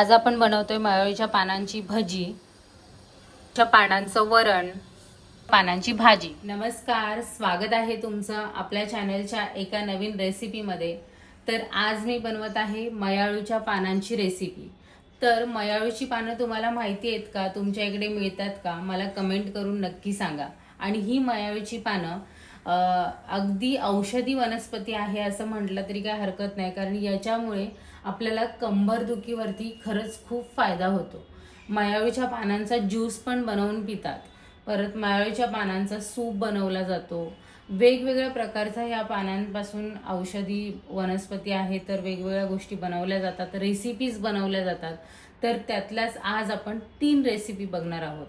आज आपण बनवतोय मयाळूच्या पानांची भजी, पानांचं वरण, पानांची भाजी। नमस्कार, स्वागत आहे तुमचं आपल्या चॅनलच्या एका नवीन रेसिपीमध्ये। तर आज मी बनवत आहे मयाळूच्या पानांची रेसिपी। तर मयाळूची पानं तुम्हाला माहिती आहेत का? तुमच्या इकडे मिळतात का? मला कमेंट करून नक्की सांगा। आणि ही मयाळूची पानं अगदी औषधी वनस्पती आहे असं म्हटलं तरी काय हरकत नाही, कारण याच्यामुळे आपल्याला कंबरदुखीवरती खरंच खूप फायदा होतो। मयाळूच्या पानांचा ज्यूस पण बनवून पितात, परत मयाळूच्या पानांचा सूप बनवला जातो। वेगवेगळ्या प्रकारचा या पानांपासून औषधी वनस्पती आहे, तर वेगवेगळ्या गोष्टी बनवल्या जातात, रेसिपीज बनवल्या जातात। तर त्यातल्याच आज आपण 3 रेसिपी बघणार आहोत।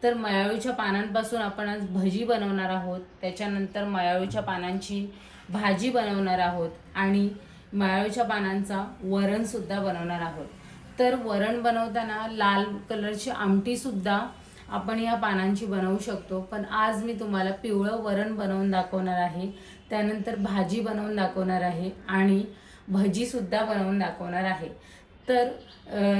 तर मयाळूच्या पानांपासून आपण आज भजी बनवणार आहोत, त्याच्यानंतर मयाळूच्या पानांची भाजी बनवणार आहोत आणि मयाळूच्या पानांचा वरण सुद्धा बनवणार आहोत। तर वरण बनवताना लाल कलरची आमटी सुद्धा आपण या पानांची बनवू शकतो, पण आज मी तुम्हाला पिवळं वरण बनवून दाखवणार आहे, त्यानंतर भाजी बनवून दाखवणार आहे आणि भजी सुद्धा बनवून दाखवणार आहे। तर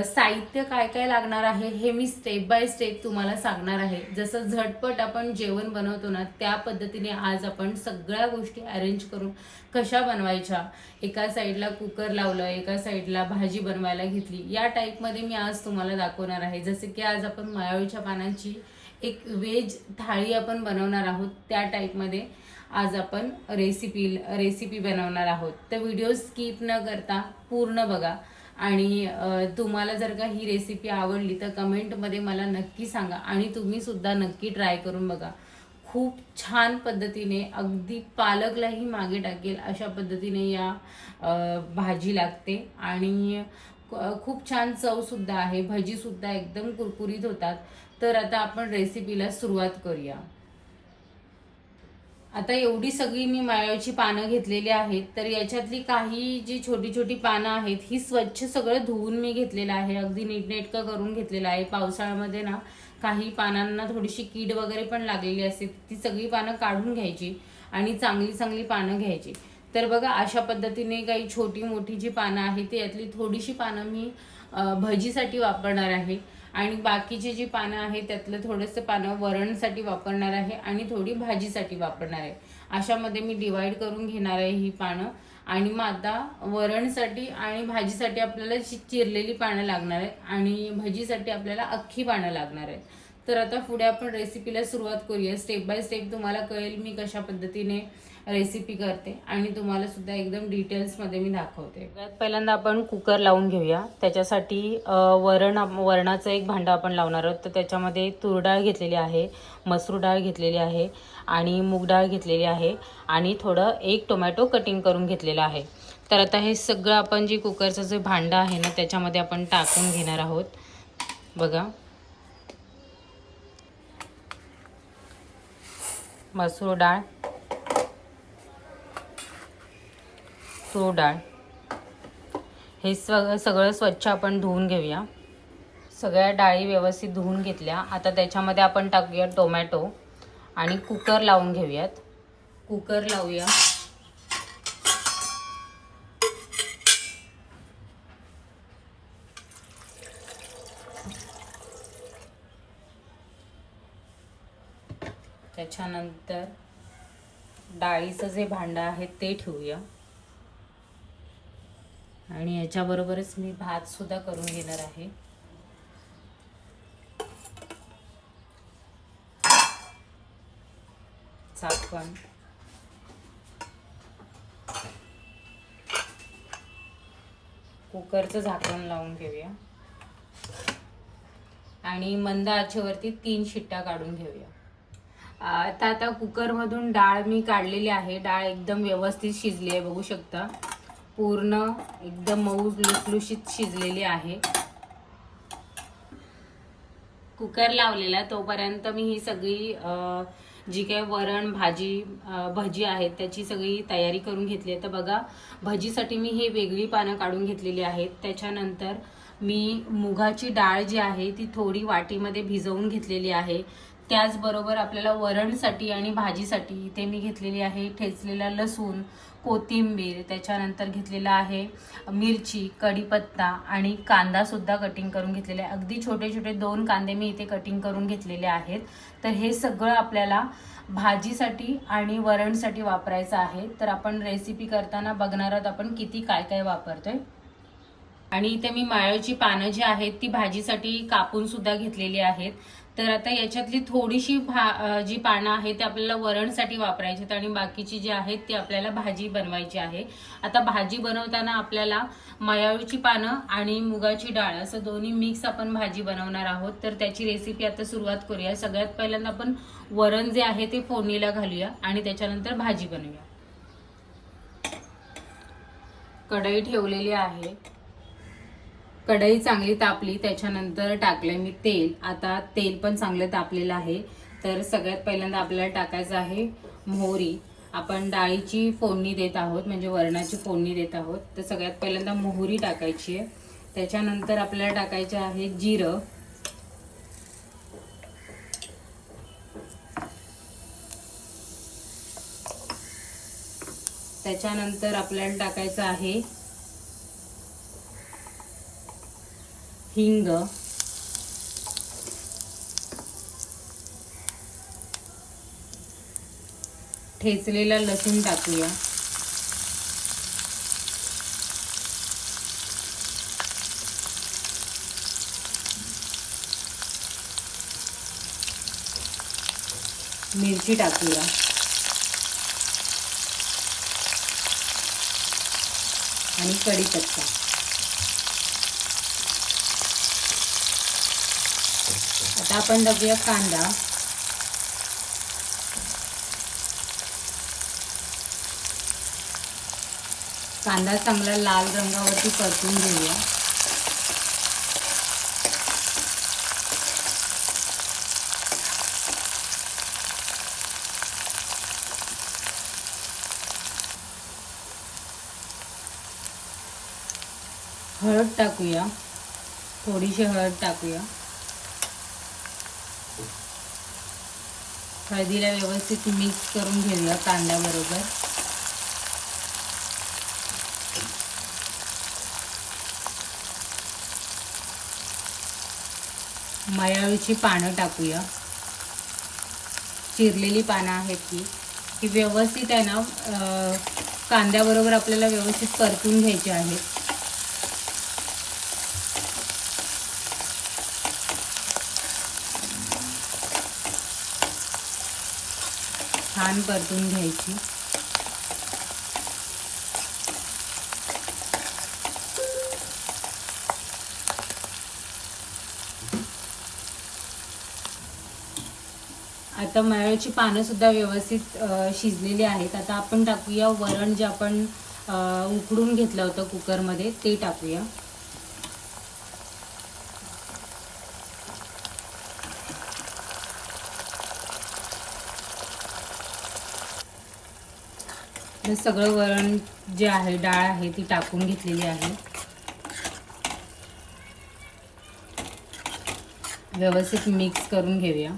साहित्य काय काय लागणार आहे हे मी स्टेप बाय स्टेप तुम्हाला सांगणार आहे। जसं झटपट आपण जेवण बनवतो ना, त्या पद्धतीने आज आपण सगळ्या गोष्टी अरेंज करून कशा बनवायच्या, एका साईडला कुकर लावलं, एका साईडला भाजी बनवायला घेतली, या टाईपमध्ये मी आज तुम्हाला दाखवणार आहे। जसे की आज आपण मयाळूच्या पानांची एक वेज थाळी आपण बनवणार आहोत, त्या टाईपमध्ये आज आपण रेसिपी बनवणार आहोत। तर व्हिडिओ स्किप न करता पूर्ण बघा आणि तुम्हाला जर का ही रेसिपी आवडली तर कमेंटमध्ये मला नक्की सांगा आणि तुम्ही सुद्धा नक्की ट्राय करून बघा। खूप छान पद्धतीने, अगदी पालकलाही मागे टाकेल अशा पद्धतीने या भाजी लागते आणि खूप छान चव सुद्धा आहे। भजी सुद्धा एकदम कुरकुरीत होतात। तर आता आपण रेसिपीला सुरुवात करूया। आता एवढी सगळी मी मयाळूची पानं घेतलेली आहेत, तर याच्यातली काही जी छोटी छोटी पानं आहेत ही स्वच्छ सगळं धुवून मी घेतलेलं आहे, अगदी नीटनेटकं करून घेतलेलं आहे। पावसाळ्यामध्ये ना काही पानांना थोडीशी कीड वगैरे पण लागलेली असते, ती सगळी पानं काढून घ्यायची आणि चांगली चांगली पानं घ्यायची। तर बघा, अशा पद्धतीने काही छोटी मोठी जी पानं आहेत ती यातली थोडीशी पानं मी भजीसाठी वापरणार आहे आणि बाकीची जी पानं आहेत त्यातलं थोडंसं पानं वरणसाठी वापरणार आहे आणि थोडी भाजीसाठी वापरणार आहे। अशामध्ये मी डिवाइड करून घेणार आहे ही पानं। आणि मग आता वरणसाठी आणि भाजीसाठी आपल्याला चिरलेली पानं लागणार आहेत आणि भजीसाठी आपल्याला अख्खी पानं लागणार आहेत। तर आता पुढे आपण रेसिपीला सुरुवात करूया। स्टेप बाय स्टेप तुम्हाला कळेल मी कशा पद्धतीने रेसिपी करते आणि तुम्हाला सुद्धा एकदम डिटेल्समध्ये मी दाखवते। पहिल्यांदा आपण कुकर लावून घेऊया। त्याच्यासाठी वरणाचं एक भांडं आपण लावणार आहोत। तर त्याच्यामध्ये तूर डाळ घेतलेली आहे, मसूर डाळ घेतलेली आहे आणि मूग डाळ घेतलेली आहे आणि थोडं एक टोमॅटो कटिंग करून घेतलेला आहे। तर आता हे सगळं आपण जे कुकरचं जे भांडं आहे ना त्याच्यामध्ये आपण टाकून घेणार आहोत। बघा, मसूर डाळ, तूर डाळ, हे सगळं स्वच्छ आपण धुवून घेऊया। सगळ्या डाळी व्यवस्थित धुवून घेतल्या। आता त्याच्यामध्ये आपण टाकूया टोमॅटो आणि कुकर लावून घेऊयात। कुकर लावूया। त्याच्यानंतर डाळीचं जे भांडं आहे ते ठेवूया आणि याच्याबरोबरच मी भात सुद्धा करून घेणार आहे। झाकण, कुकरचं झाकण लावून घेऊया आणि मंद आचेवरती 3 शिट्ट्या काढून घेऊया। आता कुकरमधून डाळ मी काढलेली आहे। डाळ एकदम व्यवस्थित शिजली आहे, बघू शकता, पूर्ण एकदम मऊ लुसलुशीत शिजलेली आहे। कुकर लावलेला तोपर्यंत मी ही सगळी जी काही वरण भजी आहेत त्याची सगळी तयारी करून घेतली आहे। तर बघा, भजीसाठी मी हे वेगळी पानं काढून घेतलेली आहेत। त्याच्यानंतर मी मुगाची डाळ जी आहे ती थोडी वाटीमध्ये भिजवून घेतलेली आहे। त्याचबरोबर आपल्याला वरणसाठी आणि भाजीसाठी इथे मी घेतलेली आहे ठेचलेला लसूण, कोथिंबीर, त्याच्यानंतर घेतलेला आहे मिरची, कढीपत्ता आणि कांदासुद्धा कटिंग करून घेतलेले आहे. अगदी छोटे छोटे 2 कांदे मी इथे कटिंग करून घेतलेले आहेत. तर हे सगळं आपल्याला भाजीसाठी आणि वरणसाठी वापरायचं आहे. तर आपण रेसिपी करताना बघणार आहोत आपण किती काय काय वापरतोय. आणि इथे मी माळवची पानं जी आहेत ती भाजीसाठी कापून सुद्धा घेतलेली आहेत. तर आता याच्यातली थोडीशी जी पानं आहेत ते आपल्याला वरणसाठी वापरायची आहेत आणि बाकीची जी आहेत ती आपल्याला भाजी बनवायची आहे. आता भाजी बनवताना आपल्याला माळवची पानं आणि मुगाची डाळ असं दोन्ही मिक्स आपण भाजी बनवणार आहोत. तर त्याची रेसिपी आता सुरुवात करूया. सगळ्यात पहिल्यांदा आपण वरण जे आहे ते फोडणीला घालूया आणि त्याच्यानंतर भाजी बनवूया. कढई ठेवलेली आहे. कढई चांगली तापली, त्याच्यानंतर टाकलंय मी तेल. आता तेल पण चांगलं तापलेलं आहे. तर सगळ्यात पहिल्यांदा आपल्याला टाकायचं आहे मोहरी. आपण डाळीची फोडणी देत आहोत, म्हणजे वरणाची फोडणी देत आहोत. तर सगळ्यात पहिल्यांदा मोहरी टाकायची आहे. त्याच्यानंतर आपल्याला टाकायचं आहे जिरं, त्याच्यानंतर आपल्याला टाकायचं आहे हिंग, ठेचलेला लसूण टाकूया, मिरची टाकूया, आणि कढीपत्ता. आता आपण टाकूया कांदा, कांदा चांगला लाल रंगावरती परतून घेऊया. हळद टाकूया, थोडीशी हळद टाकूया. हळदीला व्यवस्थित मिक्स करून घेऊया कांद्याबरोबर. माळवची पानं टाकूया, चिरलेली पानं आहेत ती व्यवस्थित आहे ना कांद्याबरोबर आपल्याला व्यवस्थित परतून घ्यायची आहेत. छान परतून घ्यायची. आता माळवची पानं सुद्धा व्यवस्थित शिजलेली आहेत. आता आपण टाकूया वरण जे आपण उकडून घेतलं होतं कुकरमध्ये ते टाकूया. हे सगळं वरण जे आहे, डाळ आहे ती टाकून घेतलेली आहे. व्यवस्थित मिक्स करून घेऊया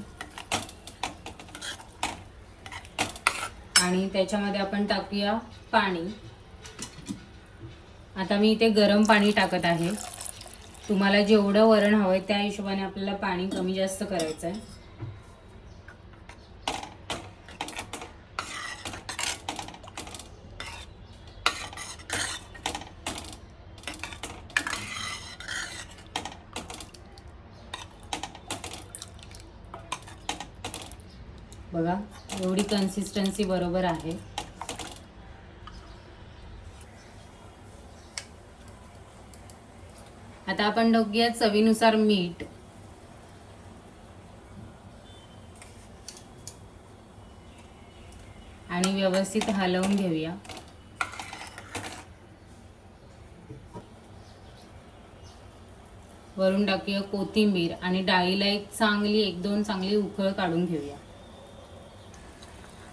आणि त्याच्यामध्ये आपण टाकूया पाणी. आता मी इथे गरम पाणी टाकत आहे. तुम्हाला जेवढं वरण हवंय त्या हिशोबाने आपल्याला पाणी कमी जास्त करायचं आहे. बघा एवढी कन्सिस्टन्सी बरोबर आहे. आता आपण टाकूया चवीनुसार मीठ, आणि व्यवस्थित हलवून घेऊया. वरून टाकूया कोथिंबीर आणि डाळीला एक दोन चांगली उकळ काढून घेऊया.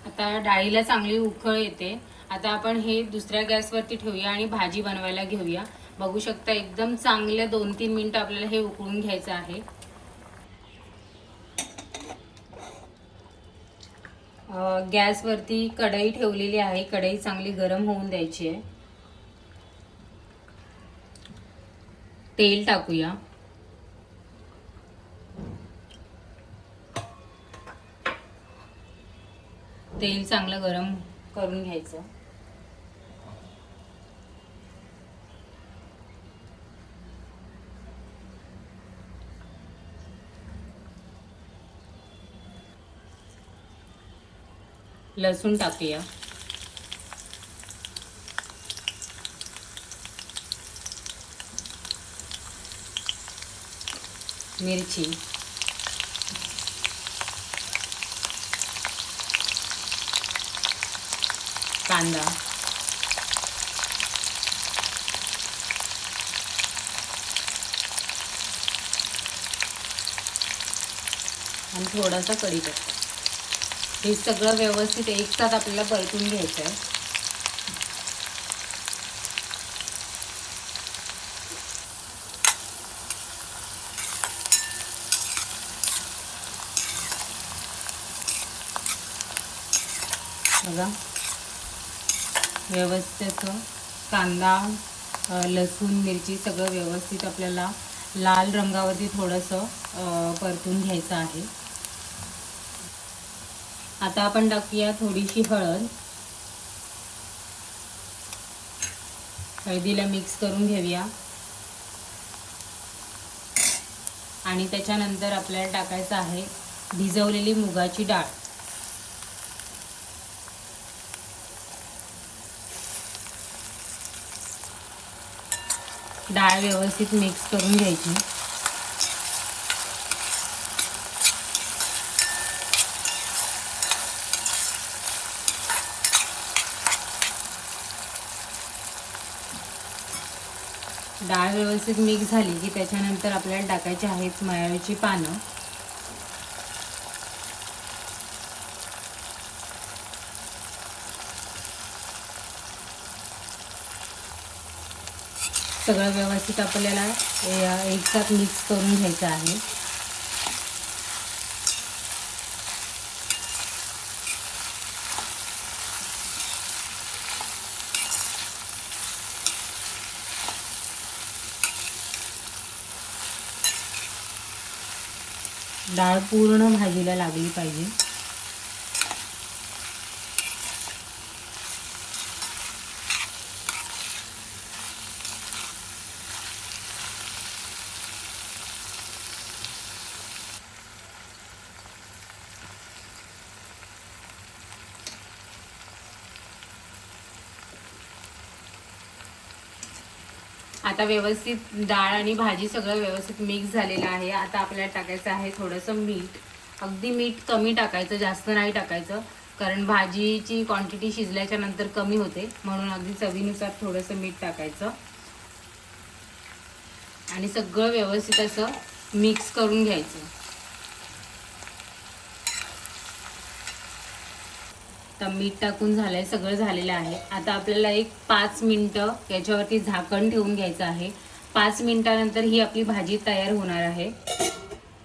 आता डाळीला चांगली उकळ येते. आता आपण हे दुसऱ्या गॅसवरती ठेवूया आणि भाजी बनवायला घेऊया. बघू शकता एकदम चांगले 2-3 मिनिटं आपल्याला हे उकळून घ्यायचं आहे. गॅसवरती कढई ठेवलेली आहे. कढई चांगली गरम होऊन द्यायची आहे. तेल टाकूया. तेल चांगलं गरम करून घ्यायचं. लसूण टाकूया. मिरची, कांदा, आणि थोडासा कढीपत्ता. हे सगळं व्यवस्थित एकसाथ आपल्याला परतून घ्यायचं आहे. बघा, व्यवस्थित कांदा, लसूण, मिरची सगळं व्यवस्थित आपल्याला लाल रंगावरती थोडंसं परतून घ्यायचं आहे. आता आपण टाकूया थोडीशी हळद. हळदीला मिक्स करून घेऊया. आणि त्याच्यानंतर आपल्याला टाकायचं आहे भिजवलेली मुगाची डाळ. डाळ व्यवस्थित मिक्स करून घ्यायची. डाळ व्यवस्थित मिक्स झाली की त्याच्यानंतर आपल्याला टाकायची आहेत मयाळूची पानं. सगळं व्यवस्थित आपल्याला एकसाथ मिक्स करून घ्यायचं आहे. डाळ पूर्ण भाजीला लागली पाहिजे. आता व्यवस्थित डाळ आणि भाजी सगळं व्यवस्थित मिक्स झालेलं आहे. आता आपल्याला टाकायचं आहे थोडंसं मीठ. अगदी मीठ कमी टाकायचं, जास्त नाही टाकायचं, कारण भाजीची क्वांटिटी शिजल्याच्या नंतर कमी होते, म्हणून अगदी चवीनुसार थोडंसं मीठ टाकायचं. आणि सगळं व्यवस्थित असं मिक्स करून घ्यायचं. तर मीठ टाकून झालंय, सगळं झालेलं आहे. आता आपल्याला एक 5 मिनिटं याच्यावरती झाकण ठेवून घ्यायचं आहे. 5 मिनिटानंतर ही आपली भाजी तयार होणार आहे.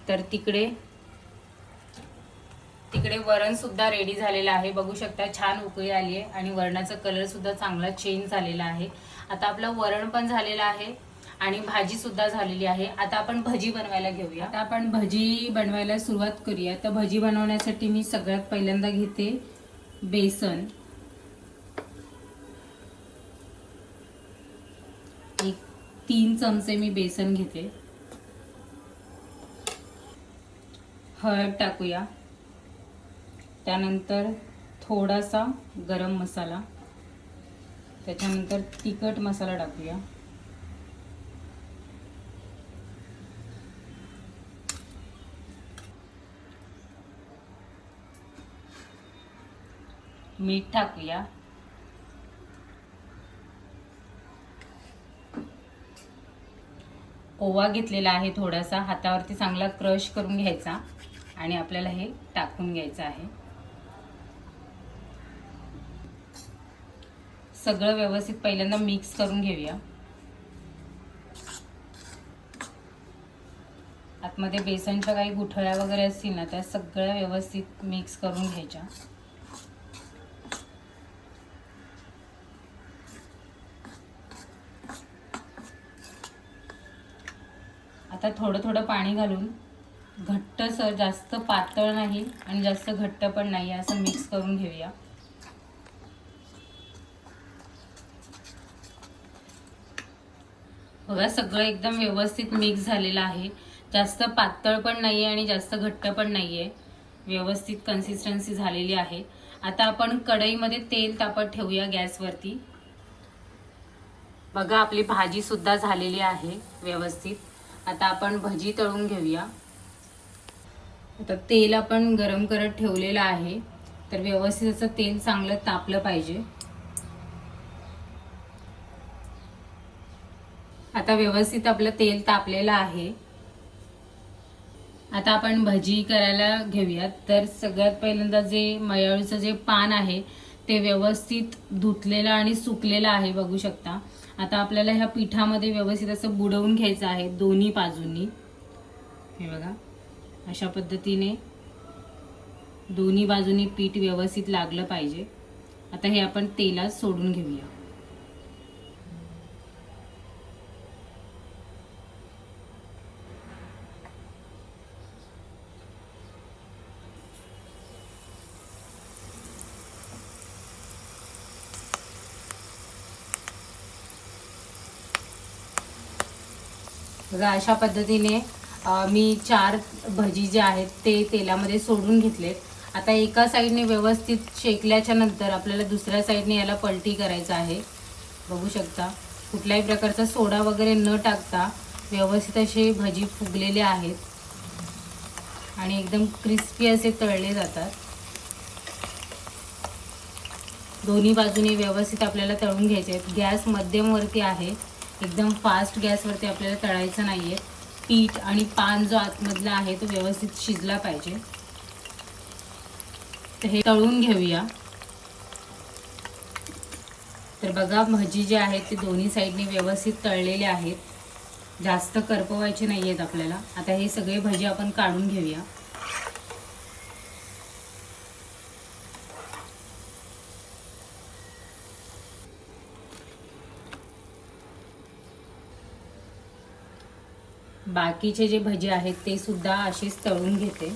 तर तिकडे वरण सुद्धा रेडी झालेलं आहे. बघू शकता, छान उकळी आली आहे आणि वरणाचा कलर सुद्धा चांगला चेंज झालेला आहे. आता आपलं वरण पण झालेलं आहे आणि भाजी सुद्धा झालेली आहे. आता आपण भजी बनवायला घेऊया. आता आपण भजी बनवायला सुरुवात करूया. तर भजी बनवण्यासाठी मी सगळ्यात पहिल्यांदा घेते बेसन. एक 3 चमचे मी बेसन घेते. हळद टाकूया. त्यानंतर थोडासा गरम मसाला. त्याच्यानंतर तिखट मसाला टाकूया. मीठ टाकूया. ओवा घेतलेला आहे थोडासा, हातावरती चांगला क्रश करून घ्यायचा आणि आपल्याला हे टाकून घ्यायचं आहे. सगळं व्यवस्थित पहिल्यांदा मिक्स करून घेऊया. आतमध्ये बेसनच्या काही गुठळ्या वगैरे असतील ना, त्या सगळ्या व्यवस्थित मिक्स करून घ्यायच्या. आता थोडं थोडं पाणी घालून घट्टसर, जास्त पातळ नाही आणि जास्त घट्ट पण नाही, असं मिक्स करून घेऊया. बघा सगळं एकदम व्यवस्थित मिक्स झालेलं आहे. जास्त पातळ पण नाहीये आणि जास्त घट्ट पण नाहीये, व्यवस्थित कन्सिस्टन्सी झालेली आहे. आता आपण कढईमध्ये तेल तापत ठेवूया गॅसवरती. बघा आपली भाजी सुद्धा झालेली आहे व्यवस्थित. आता आपण भजी तळून घेऊया. आता तेल आपण गरम करत ठेवलेलं आहे, तर व्यवस्थित असं तेल चांगलं तापलं पाहिजे. आता व्यवस्थित आपलं तेल तापलेलं आहे. आता आपण भजी करायला घेऊयात. तर सगळ्यात पहिल्यांदा जे मयाळूचं जे पान आहे ते व्यवस्थित धुतलेलं आणि सुकलेलं आहे, बघू शकता. आता आपल्याला ह्या पिठामध्ये व्यवस्थित असं बुडवून घ्यायचं आहे दोन्ही बाजूंनी. हे बघा अशा पद्धतीने दोन्ही बाजूंनी पीठ व्यवस्थित लागलं पाहिजे. आता हे आपण तेलात सोडून घेऊया. बघा अशा पद्धतीने मी 4 भजी जे आहेत ते तेलामध्ये सोडून घेतलेत. आता एका साईडने व्यवस्थित शेकल्याच्या नंतर आपल्याला दुसऱ्या साईडने याला पलटी करायचं आहे. बघू शकता कुठल्याही प्रकारचा सोडा वगैरे न टाकता व्यवस्थित असे भजी फुगलेले आहेत आणि एकदम क्रिस्पी असे तळले जातात. दोन्ही बाजूने व्यवस्थित आपल्याला तळून घ्यायचे आहेत. गॅस मध्यमवरती आहे, एकदम फास्ट गॅसवरती आपल्याला तळायचं नाहीये. पीठ आणि पान जो आतमधला आहे तो व्यवस्थित शिजला पाहिजे. तर हे तळून घेऊया. तर बघा भजी जे आहेत ते दोन्ही साईडने व्यवस्थित तळलेले आहेत, जास्त करपवायचे नाही आहेत आपल्याला. आता हे सगळे भजी आपण काढून घेऊया. बाकीचे जे भजी आहेत ते सुद्धा अशीच तळून घेते.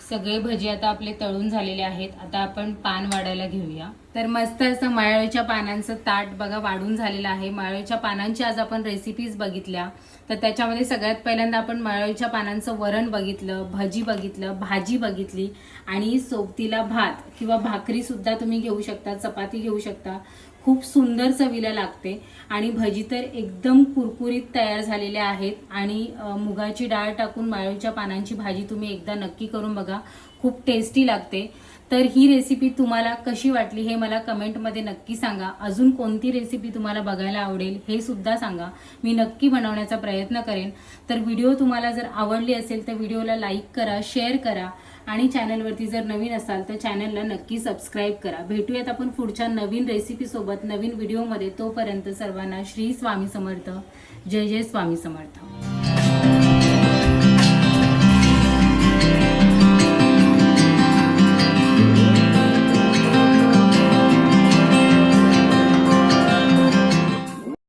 सगळे भजी आता आपले तळून झालेले आहेत. आता आपण पान वाढायला घेऊया. तर मस्त असं मयाळूच्या पानांचं ताट बघा वाढून झालेलं आहे. मयाळूच्या पानांची आज आपण रेसिपीज बघितल्या. तर त्याच्यामध्ये सगळ्यात पहिल्यांदा आपण मयाळूच्या पानांचं वरण बघितलं, भजी बघितलं, भाजी बघितली आणि सोबतीला भात किंवा भाकरी सुद्धा तुम्ही घेऊ शकता, चपाती घेऊ शकता. खूप सुंदर चवीला लागते आणि भजी तर एकदम कुरकुरीत तयार झालेल्या आहेत. आणि मुगाची डाळ टाकून मयाळूच्या पानांची भाजी तुम्ही एकदा नक्की करून बघा, खूप टेस्टी लागते. तर ही रेसिपी तुम्हाला कशी वाटली हे मला कमेंटमध्ये नक्की सांगा. अजून कोणती रेसिपी तुम्हाला बघायला आवडेल हे सुद्धा सांगा, मी नक्की बनवण्याचा प्रयत्न करेन. तर व्हिडिओ तुम्हाला जर आवडली असेल तर व्हिडिओला लाईक करा, शेअर करा आणि चॅनलवरती जर नवीन असाल तर चॅनलला नक्की सबस्क्राईब करा. भेटूयात आपण पुढच्या नवीन रेसिपीसोबत नवीन व्हिडिओमध्ये. तोपर्यंत सर्वांना श्री स्वामी समर्थ. जय जय स्वामी समर्थ.